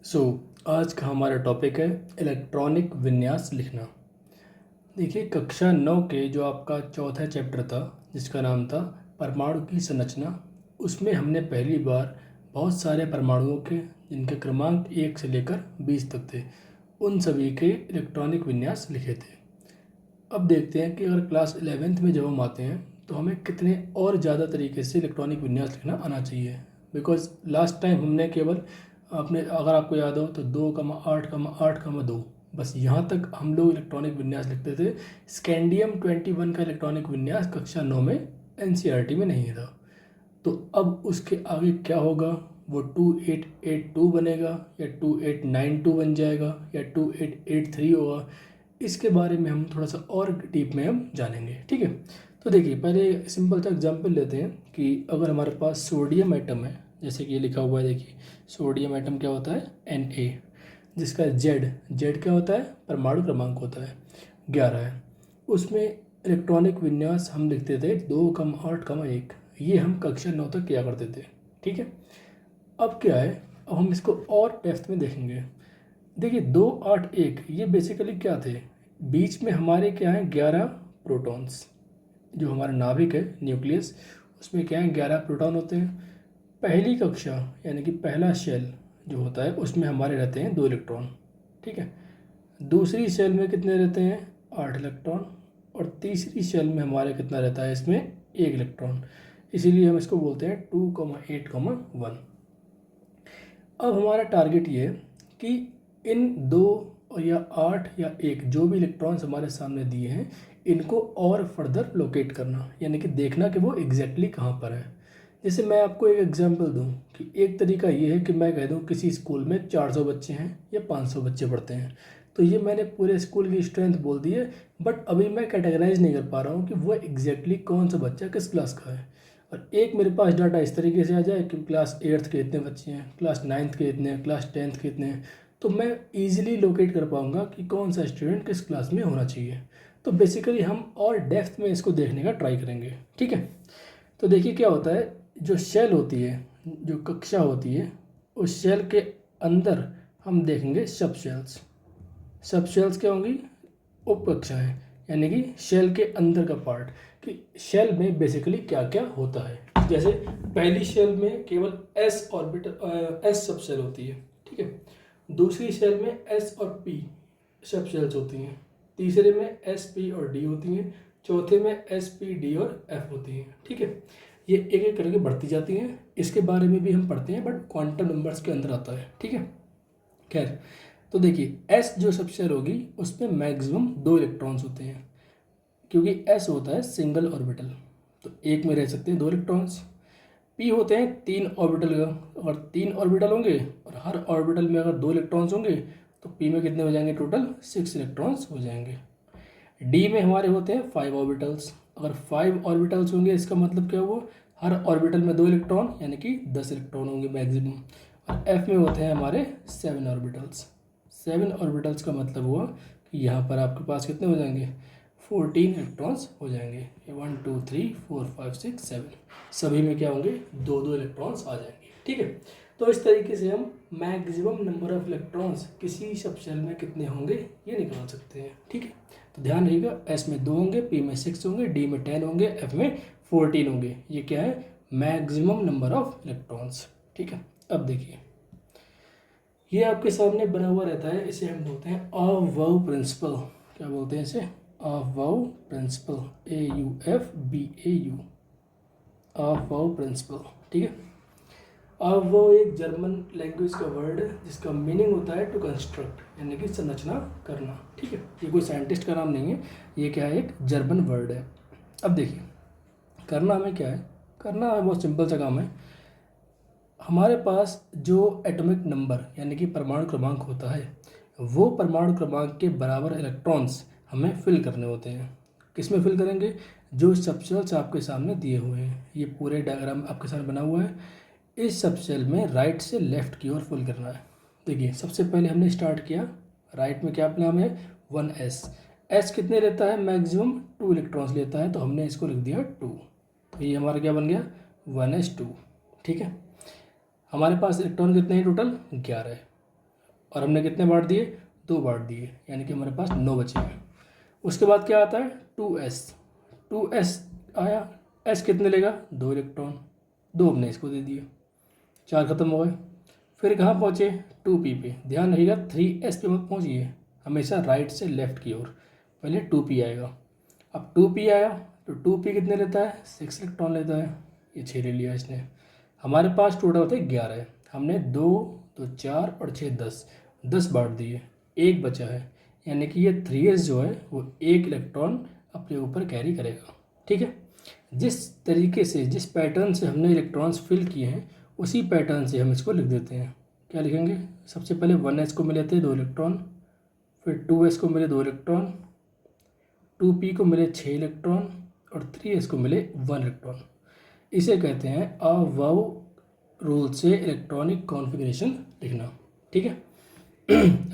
सो आज का हमारा टॉपिक है इलेक्ट्रॉनिक विन्यास लिखना। देखिए कक्षा 9 के जो आपका चौथा चैप्टर था जिसका नाम था परमाणु की संरचना, उसमें हमने पहली बार बहुत सारे परमाणुओं के जिनके क्रमांक 1 से लेकर 20 तक थे उन सभी के इलेक्ट्रॉनिक विन्यास लिखे थे। अब देखते हैं कि अगर क्लास 11th में जब हम आते हैं तो हमें कितने और ज़्यादा तरीके से इलेक्ट्रॉनिक विन्यास लिखना आना चाहिए। बिकॉज लास्ट टाइम हमने केवल आपने अगर आपको याद हो तो 2,8,8,2 बस यहाँ तक हम लोग इलेक्ट्रॉनिक विन्यास लिखते थे। स्कैंडियम 21 का इलेक्ट्रॉनिक विन्यास कक्षा 9 में NCERT में नहीं था। तो अब उसके आगे क्या होगा, वो 2882 बनेगा या 2892 बन जाएगा या 2883 होगा। इसके बारे में हम थोड़ा सा और डीप में हम जानेंगे, ठीक है। तो देखिए पहले सिंपल सा एग्जांपल लेते हैं कि अगर हमारे पास सोडियम एटम है, जैसे कि ये लिखा हुआ है, देखिए सोडियम एटम क्या होता है Na, जिसका जेड क्या होता है, परमाणु क्रमांक होता है 11 है। उसमें इलेक्ट्रॉनिक विन्यास हम लिखते थे 2,8,1, ये हम कक्षा 9 तक किया करते थे, ठीक है। अब क्या है, अब हम इसको और डेप्थ में देखेंगे। देखिए 2,8,1 ये बेसिकली क्या थे, बीच में हमारे क्या है 11 प्रोटॉन्स। जो हमारा नाभिक है न्यूक्लियस, उसमें क्या है 11 प्रोटॉन होते हैं। पहली कक्षा यानी कि पहला शेल जो होता है उसमें हमारे रहते हैं 2 इलेक्ट्रॉन, ठीक है। दूसरी शेल में कितने रहते हैं 8 इलेक्ट्रॉन, और तीसरी शेल में हमारे कितना रहता है इसमें 1 इलेक्ट्रॉन। इसीलिए हम इसको बोलते हैं 2,8,1। अब हमारा टारगेट ये है कि इन 2 या 8 या 1 जो भी इलेक्ट्रॉन्स हमारे सामने दिए हैं इनको और फर्दर लोकेट करना, यानी कि देखना कि वो एग्जैक्टली कहाँ पर है। जैसे मैं आपको एक एग्जांपल दूं कि एक तरीका ये है कि मैं कह दूं किसी स्कूल में 400 बच्चे हैं या 500 बच्चे पढ़ते हैं, तो ये मैंने पूरे स्कूल की स्ट्रेंथ बोल दी है। बट अभी मैं कैटेगराइज नहीं कर पा रहा हूँ कि वो एग्जैक्टली कौन सा बच्चा किस क्लास का है। और एक मेरे पास डाटा इस तरीके से आ जाए कि क्लास 8th के इतने बच्चे हैं, क्लास 9th के इतने हैं, क्लास 10th के इतने हैं, तो मैं ईजिली लोकेट कर पाऊँगा कि कौन सा स्टूडेंट किस क्लास में होना चाहिए। तो बेसिकली हम और डेप्थ में इसको देखने का ट्राई करेंगे, ठीक है। तो देखिए क्या होता है, जो शेल होती है, जो कक्षा होती है, उस शेल के अंदर हम देखेंगे सब शेल्स। सब शेल्स क्या होंगी, उप कक्षाएं, यानी कि शेल के अंदर का पार्ट, कि शेल में बेसिकली क्या क्या होता है। जैसे पहली शेल में केवल s orbital s subshell होती है, ठीक है। दूसरी शेल में एस और पी सब शेल्स होती हैं। तीसरे में एस पी और डी होती हैं। चौथे में एस पी डी और एफ होती हैं, ठीक है। ये एक एक करके बढ़ती जाती हैं, इसके बारे में भी हम पढ़ते हैं बट क्वांटम नंबर्स के अंदर आता है, ठीक है। खैर, तो देखिए एस जो सब शेल होगी उसमें मैक्सिमम 2 इलेक्ट्रॉन्स होते हैं, क्योंकि एस होता है सिंगल ऑर्बिटल, तो एक में रह सकते हैं 2 इलेक्ट्रॉन्स। पी होते हैं 3 ऑर्बिटल का, अगर 3 ऑर्बिटल होंगे और हर ऑर्बिटल में अगर 2 इलेक्ट्रॉन्स होंगे तो पी में कितने हो जाएंगे, टोटल 6 इलेक्ट्रॉन्स हो जाएंगे। डी में हमारे होते हैं 5 ऑर्बिटल्स, अगर 5 ऑर्बिटल्स होंगे इसका मतलब क्या हुआ, हर ऑर्बिटल में 2 इलेक्ट्रॉन यानी कि 10 इलेक्ट्रॉन होंगे मैक्सिमम। और एफ में होते हैं हमारे 7 ऑर्बिटल्स। 7 ऑर्बिटल्स का मतलब हुआ कि यहाँ पर आपके पास कितने हो जाएंगे, 14 इलेक्ट्रॉन्स हो जाएंगे। 1 2 3 4 5 6 7 सभी में क्या होंगे, 2 इलेक्ट्रॉन्स आ जाएंगे, ठीक है। तो इस तरीके से हम मैक्सिमम नंबर ऑफ इलेक्ट्रॉन्स किसी सब शेल में कितने होंगे ये निकाल सकते हैं, ठीक है। तो ध्यान रहिएगा, एस में 2 होंगे, पी में 6 होंगे, डी में 10 होंगे, एफ में 14 होंगे। ये क्या है, मैक्सिमम नंबर ऑफ इलेक्ट्रॉन्स, ठीक है। अब देखिए ये आपके सामने बना हुआ रहता है, इसे हम बोलते हैं अवाव प्रिंसिपल। क्या बोलते हैं इसे, अवाव प्रिंसिपल, AUFBAU, अवाव प्रिंसिपल, ठीक है। अब वो एक जर्मन लैंग्वेज का वर्ड है जिसका मीनिंग होता है टू कंस्ट्रक्ट, यानी कि संरचना करना, ठीक है। ये कोई साइंटिस्ट का नाम नहीं है, ये क्या है, एक जर्मन वर्ड है। अब देखिए करना हमें क्या है, करना हमें बहुत सिंपल सा काम है। हमारे पास जो एटॉमिक नंबर यानी कि परमाणु क्रमांक होता है, वो परमाणु क्रमांक के बराबर इलेक्ट्रॉन्स हमें फिल करने होते हैं। किस में फिल करेंगे, जो सबशेल्स आपके सामने दिए हुए हैं, ये पूरे डायग्राम आपके सामने बना हुआ है, इस सब सेल में राइट से लेफ्ट की ओर फिल करना है। देखिए सबसे पहले हमने स्टार्ट किया, राइट में क्या नाम है 1s। एस कितने लेता है, मैक्सिमम 2 इलेक्ट्रॉन्स लेता है, तो हमने इसको लिख दिया 2। तो ये हमारा क्या बन गया 1s2, ठीक है। हमारे पास इलेक्ट्रॉन कितने हैं टोटल 11 है। और हमने कितने बांट दिए, 2 बांट दिए, यानी कि हमारे पास 9 बचे हैं। उसके बाद क्या आता है, 2s आया, s कितने लेगा, 2 इलेक्ट्रॉन, 2 हमने इसको दे दिए, 4 खत्म हो गए। फिर कहाँ पहुँचे, 2p पे। ध्यान रखिएगा 3s पे मत पहुँचिए, हमेशा राइट से लेफ्ट की ओर, पहले 2p आएगा। अब 2p आया तो 2p कितने लेता है, 6 इलेक्ट्रॉन लेता है, ये 6 ले लिया इसने। हमारे पास टोटल होते हैं 11, हमने 2 तो 4 और 6 10 बांट दिए, 1 बचा है, यानी कि ये 3s जो है वो 1 इलेक्ट्रॉन अपने ऊपर कैरी करेगा। ठीक है, जिस तरीके से, जिस पैटर्न से हमने इलेक्ट्रॉन्स फिल किए हैं, उसी पैटर्न से हम इसको लिख देते हैं। क्या लिखेंगे, सबसे पहले 1s को मिले थे 2 इलेक्ट्रॉन, फिर 2s को मिले 2 इलेक्ट्रॉन, 2p को मिले 6 इलेक्ट्रॉन और 3s को मिले 1 इलेक्ट्रॉन। इसे कहते हैं अवाव रूल से इलेक्ट्रॉनिक कॉन्फ़िगरेशन लिखना। ठीक है,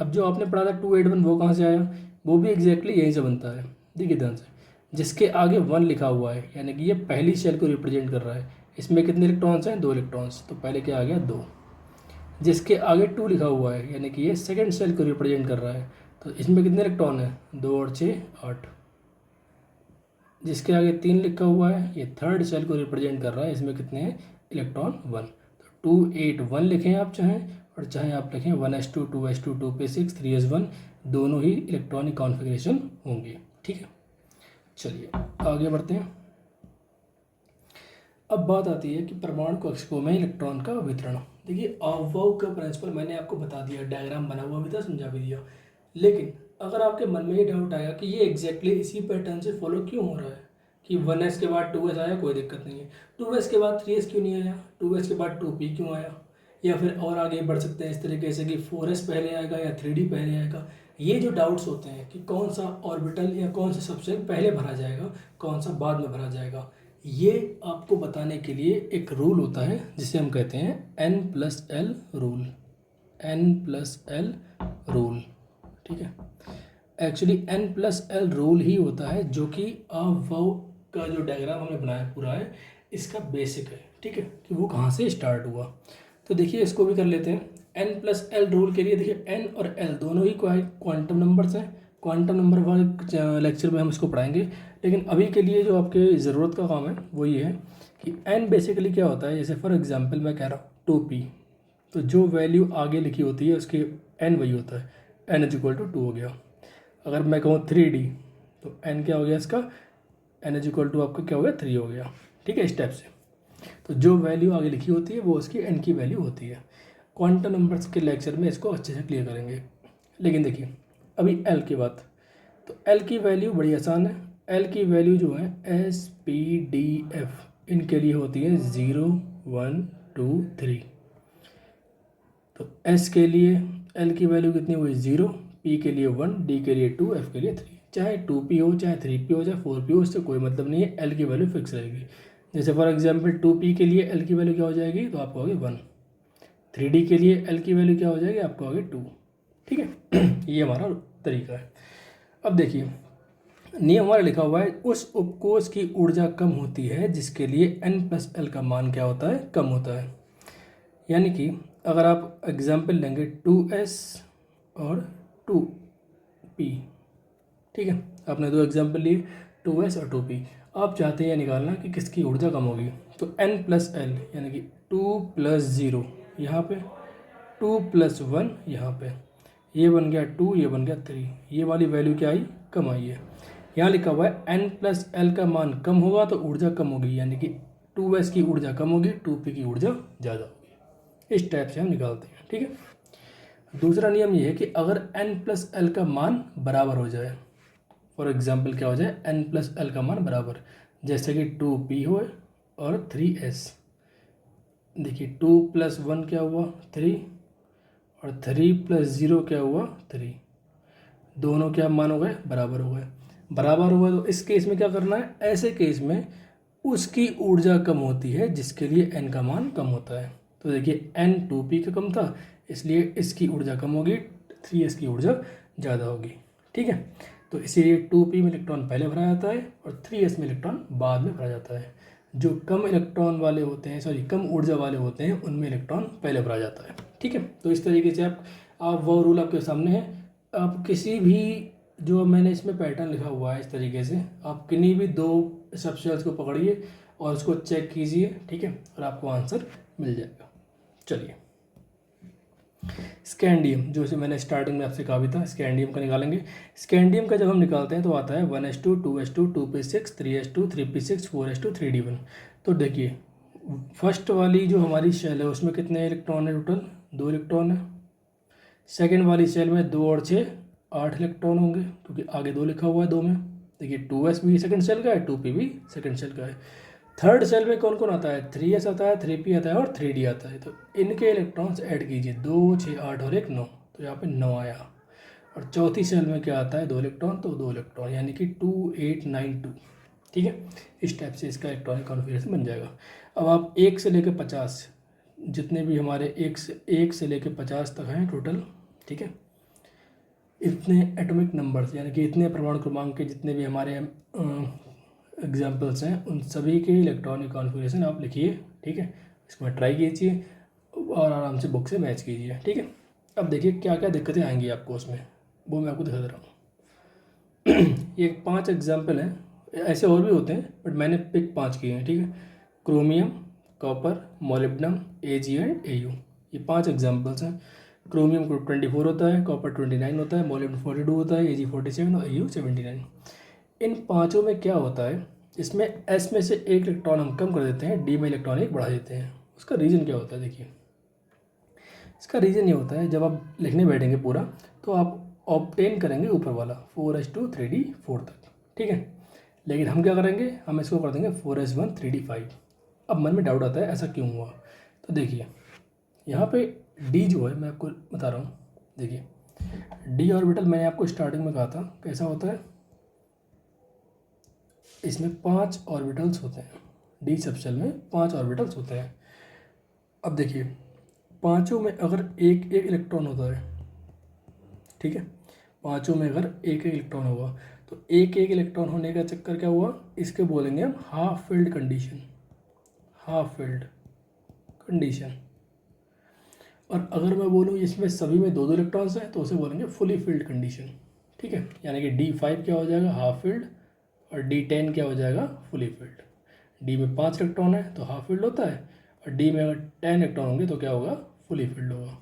अब जो आपने पढ़ा था 281 वो कहाँ से आया, वो भी एग्जैक्टली यहीं से बनता है। देखिए ध्यान से, जिसके आगे 1 लिखा हुआ है यानी कि ये पहली शेल को रिप्रेजेंट कर रहा है, इसमें कितने इलेक्ट्रॉन्स हैं, 2 इलेक्ट्रॉन्स, तो पहले क्या आ गया 2। जिसके आगे 2 लिखा हुआ है यानी कि ये सेकंड शेल को रिप्रेजेंट कर रहा है, तो इसमें कितने इलेक्ट्रॉन हैं, 2 और 6 8। जिसके आगे 3 लिखा हुआ है, ये थर्ड शेल को रिप्रेजेंट कर रहा है, इसमें कितने हैं, इलेक्ट्रॉन 1। तो 281 लिखें आप चाहें, और चाहे आप लिखें 1s2 2s2 2p6 3s1, दोनों ही इलेक्ट्रॉनिक कॉन्फ़िगरेशन होंगे। ठीक है, चलिए आगे बढ़ते हैं। अब बात आती है कि परमाणु कक्षकों में इलेक्ट्रॉन का वितरण। देखिए अफवाह का प्रिंसिपल मैंने आपको बता दिया, डायग्राम बना हुआ भी था, समझा भी दिया, लेकिन अगर आपके मन में ये डाउट आया कि ये एग्जैक्टली इसी पैटर्न से फॉलो क्यों हो रहा है कि 1s के बाद 2s आया, कोई दिक्कत नहीं है, 2s के बाद 3s क्यों नहीं आया, 2s के बाद 2p क्यों आया, या फिर और आगे बढ़ सकते हैं इस तरीके से कि 4s पहले आएगा या 3d पहले आएगा। ये जो डाउट्स होते हैं कि कौन सा ऑर्बिटल या कौन सा सबसेल पहले भरा जाएगा, कौन सा बाद में भरा जाएगा, ये आपको बताने के लिए एक रूल होता है जिसे हम कहते हैं n+l रूल, n+l रूल। ठीक है, एक्चुअली n+l रूल ही होता है जो कि अफवाह का जो डायग्राम हमने बनाया पूरा है, इसका बेसिक है। ठीक है, कि वो कहाँ से स्टार्ट हुआ। तो देखिए इसको भी कर लेते हैं। n+l रूल के लिए देखिए n और l दोनों ही क्वांटम नंबर्स हैं, क्वांटम नंबर वाले लेक्चर में हम इसको पढ़ाएंगे, लेकिन अभी के लिए जो आपके ज़रूरत का काम है वो ये है कि n बेसिकली क्या होता है। जैसे फॉर एग्जांपल मैं कह रहा हूँ 2p, तो जो वैल्यू आगे लिखी होती है उसके n वही होता है, n = 2 हो गया। अगर मैं कहूँ 3d तो n क्या हो गया इसका, n = आपका क्या हो गया, 3 हो गया। ठीक है, इस टाइप से तो जो वैल्यू आगे लिखी होती है वो उसकी n की वैल्यू होती है। क्वांटम नंबर्स के लेक्चर में इसको अच्छे से क्लियर करेंगे। लेकिन देखिए अभी l की बात, तो l की वैल्यू बड़ी आसान है। l की वैल्यू जो है SPDF इनके लिए होती है 0 1 2 3। तो s के लिए l की वैल्यू कितनी हुई, 0, p के लिए 1, d के लिए 2, f के लिए 3। चाहे 2p हो, चाहे 3p हो, चाहे 4p हो, इससे कोई मतलब नहीं है, l की वैल्यू फिक्स रहेगी। जैसे फॉर एग्जांपल 2p के लिए l की वैल्यू क्या हो जाएगी, तो आपको होगी 1। 3d के लिए l की वैल्यू क्या हो जाएगी, आपको होगी 2। ठीक है, ये हमारा तरीका है। अब देखिए नियम हमारा लिखा हुआ है, उस उपकोष की ऊर्जा कम होती है जिसके लिए n+l का मान क्या होता है, कम होता है। यानी कि अगर आप एग्जाम्पल लेंगे 2s और 2p, ठीक है, आपने 2 एग्जाम्पल लिए 2s और 2p, आप चाहते हैं ये निकालना कि किसकी ऊर्जा कम होगी, तो n+l यानी कि 2 + 0 यहाँ पे, 2 + 1 यहाँ पे, ये बन गया 2, ये बन गया 3, ये वाली वैल्यू क्या आई, कम आई है। यहाँ लिखा हुआ है n+l का मान कम होगा तो ऊर्जा कम होगी, यानी कि 2s की ऊर्जा कम होगी, 2p की ऊर्जा ज़्यादा होगी। इस टाइप से हम निकालते हैं। ठीक है, दूसरा नियम ये है कि अगर n+l का मान बराबर हो जाए, फॉर एग्जाम्पल क्या हो जाए, n+l का मान बराबर, जैसे कि 2p हो और 3s। देखिए 2 + 1 क्या हुआ, 3, और 3 + 0 क्या हुआ, 3। दोनों क्या मान हो गए, बराबर हो गए। बराबर हुआ तो इस केस में क्या करना है, ऐसे केस में उसकी ऊर्जा कम होती है जिसके लिए n का मान कम होता है। तो देखिए n 2p का कम था, इसलिए इसकी ऊर्जा कम होगी, 3s की ऊर्जा ज़्यादा होगी। ठीक है, तो इसीलिए 2p में इलेक्ट्रॉन पहले भरा जाता है और 3s में इलेक्ट्रॉन बाद में भरा जाता है। जो कम इलेक्ट्रॉन वाले होते हैं, कम ऊर्जा वाले होते हैं, उनमें इलेक्ट्रॉन पहले भरा जाता है। ठीक है, तो इस तरीके से आप आप वो रूल आपके सामने है। आप किसी भी, जो मैंने इसमें पैटर्न लिखा हुआ है इस तरीके से, आप किन्हीं भी दो सबसेल्स को पकड़िए और उसको चेक कीजिए, ठीक है, और आपको आंसर मिल जाएगा। चलिए, स्कैंडियम, जो इसे मैंने स्टार्टिंग में आपसे कहा भी था, स्कैंडियम का निकालेंगे। स्कैंडियम का जब हम निकालते हैं तो आता है 1s2 2s2 2p6 3s2 3p6 4s2 3d1। तो देखिए, फर्स्ट वाली जो हमारी शेल है उसमें कितने इलेक्ट्रॉन है टोटल? 2 इलेक्ट्रॉन है। सेकेंड वाली शेल में 2 और 6 8 इलेक्ट्रॉन होंगे, क्योंकि आगे 2 लिखा हुआ है 2 में। देखिए 2s भी सेकेंड शेल का है, 2p भी सेकेंड शेल का है। थर्ड सेल में कौन कौन आता है? 3s आता है, 3p आता है और 3d आता है। तो इनके इलेक्ट्रॉन्स ऐड कीजिए, 2 6 8 और 1 9, तो यहाँ पे 9 आया। और चौथी सेल में क्या आता है? 2 इलेक्ट्रॉन, तो 2 इलेक्ट्रॉन, यानी कि 2 8 9 2। ठीक है, इस टाइप से इसका इलेक्ट्रॉनिक कॉन्फ़िगरेशन बन जाएगा। अब आप 1 से लेकर 50, जितने भी हमारे 1 से लेकर 50 तक हैं टोटल, ठीक है, इतने एटॉमिक नंबर्स, यानी कि इतने परमाणु क्रमांक के जितने भी हमारे एग्जाम्पल्स हैं, उन सभी के इलेक्ट्रॉनिक कॉन्फ़िगरेशन आप लिखिए, ठीक है। इसको ट्राई कीजिए और आराम से बुक से मैच कीजिए, ठीक है। अब देखिए क्या क्या दिक्कतें आएंगी आपको उसमें, वो मैं आपको दिखा दे रहा हूँ। ये 5 एग्जाम्पल हैं, ऐसे और भी होते हैं बट मैंने पिक 5 किए हैं, ठीक है। Chromium, copper, molybdenum, AG and AU, ये 5 एग्जाम्पल्स हैं। क्रोमियम को 24 होता है, कॉपर 29 होता है, मोलिब्डेनम 42 होता है, एजी 47 और एयू 79। इन पांचों में क्या होता है, इसमें एस में से एक इलेक्ट्रॉन हम कम कर देते हैं, डी में इलेक्ट्रॉन एक बढ़ा देते हैं। उसका रीज़न क्या होता है? देखिए, इसका रीज़न ये होता है, जब आप लिखने बैठेंगे पूरा तो आप ऑब्टेन करेंगे ऊपर वाला 4s2 3d 4 तक, ठीक है। लेकिन हम क्या करेंगे, हम इसको कर देंगे 4s1 3d 5। अब मन में डाउट आता है ऐसा क्यों हुआ? तो देखिए यहाँ पे डी जो है, मैं आपको बता रहा हूँ, देखिए डी ऑर्बिटल मैंने आपको स्टार्टिंग में कहा था कैसा होता है, इसमें 5 ऑर्बिटल्स होते हैं। डी सबशेल में 5 ऑर्बिटल्स होते हैं। अब देखिए पांचों में अगर एक एक इलेक्ट्रॉन होता है, ठीक है, पांचों में अगर एक एक इलेक्ट्रॉन होगा तो एक एक इलेक्ट्रॉन होने का चक्कर क्या हुआ, इसके बोलेंगे हम half filled condition, half filled condition. और अगर मैं बोलूँ इसमें सभी में 2 2 इलेक्ट्रॉन्स हैं तो उसे बोलेंगे फुली फिल्ड कंडीशन, ठीक है। यानी कि D5 क्या हो जाएगा, हाफ फिल्ड, और D10 क्या हो जाएगा, फुली फिल्ड। डी में 5 इलेक्ट्रॉन है तो हाफ फील्ड होता है, और डी में अगर 10 इलेक्ट्रॉन होंगे तो क्या होगा, फुली फील्ड होगा।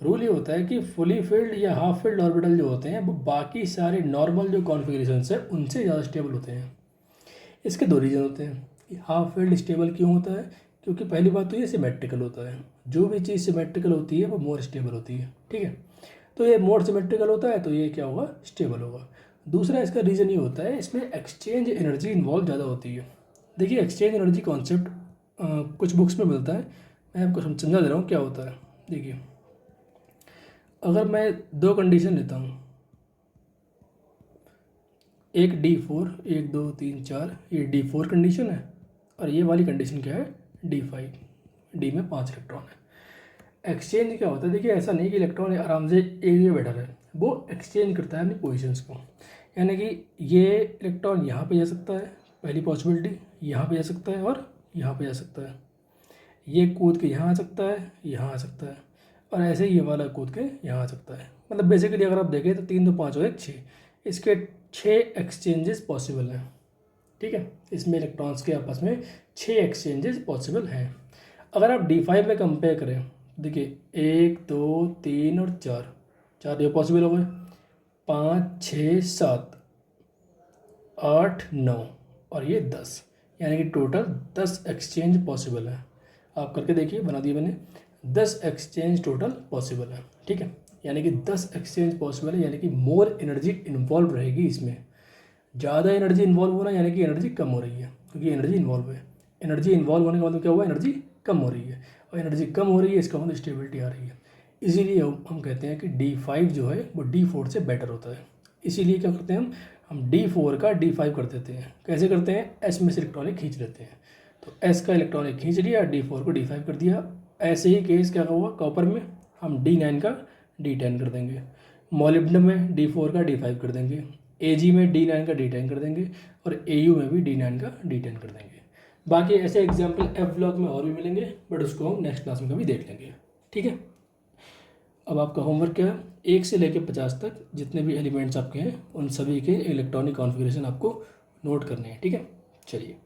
रूल ये होता है कि फुली फील्ड या हाफ फील्ड ऑर्बिटल जो होते हैं वो बाकी सारे नॉर्मल जो कॉन्फ़िगरेशन है उनसे ज़्यादा स्टेबल होते हैं। इसके 2 रीज़न होते हैं कि हाफ फील्ड स्टेबल क्यों होता है, क्योंकि पहली बात तो ये सिमेट्रिकल होता है, जो भी चीज़ सिमेट्रिकल होती है वो मोर स्टेबल होती है, ठीक है। तो ये मोर सिमेट्रिकल होता है तो ये क्या होगा, स्टेबल होगा। दूसरा इसका रीज़न ये होता है इसमें एक्सचेंज एनर्जी इन्वॉल्व ज़्यादा होती है। देखिए एक्सचेंज एनर्जी कॉन्सेप्ट कुछ बुक्स में मिलता है, मैं आपको समझा दे रहा हूँ क्या होता है। देखिए अगर मैं 2 कंडीशन लेता हूँ, एक D4, 1 2 3 4, ये D4 कंडीशन है, और ये वाली कंडीशन क्या है, D5, डी में 5 इलेक्ट्रॉन है। एक्सचेंज क्या होता है, देखिए ऐसा नहीं कि इलेक्ट्रॉन आराम से एक जगह बैठा रहे, वो एक्सचेंज करता है अपनी पोजीशंस को। यानी कि ये इलेक्ट्रॉन यहाँ पे जा सकता है, पहली पॉसिबिलिटी, यहाँ पे जा सकता है और यहाँ पे जा सकता है। ये कूद के यहाँ आ सकता है, यहाँ आ सकता है, और ऐसे ही ये वाला कूद के यहाँ आ सकता है। मतलब बेसिकली अगर आप देखें तो 3 2 5 और 1 6, इसके 6 एक्सचेंजेस पॉसिबल हैं, ठीक है। इसमें इलेक्ट्रॉन्स के आपस में 6 एक्सचेंजेस पॉसिबल हैं। अगर आप D5 में कंपेयर करें, देखिए 1 2 3 और 4, 4 ये पॉसिबल हो गए, 5 6 7 8 9 और ये 10, यानी कि टोटल 10 एक्सचेंज पॉसिबल है। आप करके देखिए, बना दिए मैंने, 10 एक्सचेंज टोटल पॉसिबल है, ठीक है। यानी कि 10 एक्सचेंज पॉसिबल है, यानी कि मोर एनर्जी इन्वॉल्व रहेगी इसमें। ज़्यादा एनर्जी इन्वॉल्व होना यानी कि एनर्जी कम हो रही है, क्योंकि एनर्जी इन्वॉल्व है। एनर्जी इन्वॉल्व होने का मतलब क्या हुआ, एनर्जी कम हो रही है, और एनर्जी कम हो रही है इसका मतलब स्टेबिलिटी आ रही है। इसीलिए हम कहते हैं कि D5 जो है वो D4 से बेटर होता है। इसीलिए क्या करते हैं हम D4 का D5 कर देते हैं। कैसे करते हैं, S में से इलेक्ट्रॉनिक खींच लेते हैं, तो S का इलेक्ट्रॉनिक खींच लिया, D4 को D5 कर दिया। ऐसे ही केस क्या हुआ कॉपर में, हम D9 का D10 कर देंगे, मोलिब्डेनम में D4 का D5 कर देंगे, Ag में D9 का D10 कर देंगे, और Au में भी D9 का D10 कर देंगे। बाकी ऐसे एग्जाम्पल F ब्लॉक में और भी मिलेंगे, बट उसको हम नेक्स्ट क्लास में कभी देख लेंगे, ठीक है। अब आपका होमवर्क क्या है, 1 से लेकर 50 तक जितने भी एलिमेंट्स आपके हैं उन सभी के इलेक्ट्रॉनिक कॉन्फ़िगरेशन आपको नोट करने हैं। ठीक है, चलिए।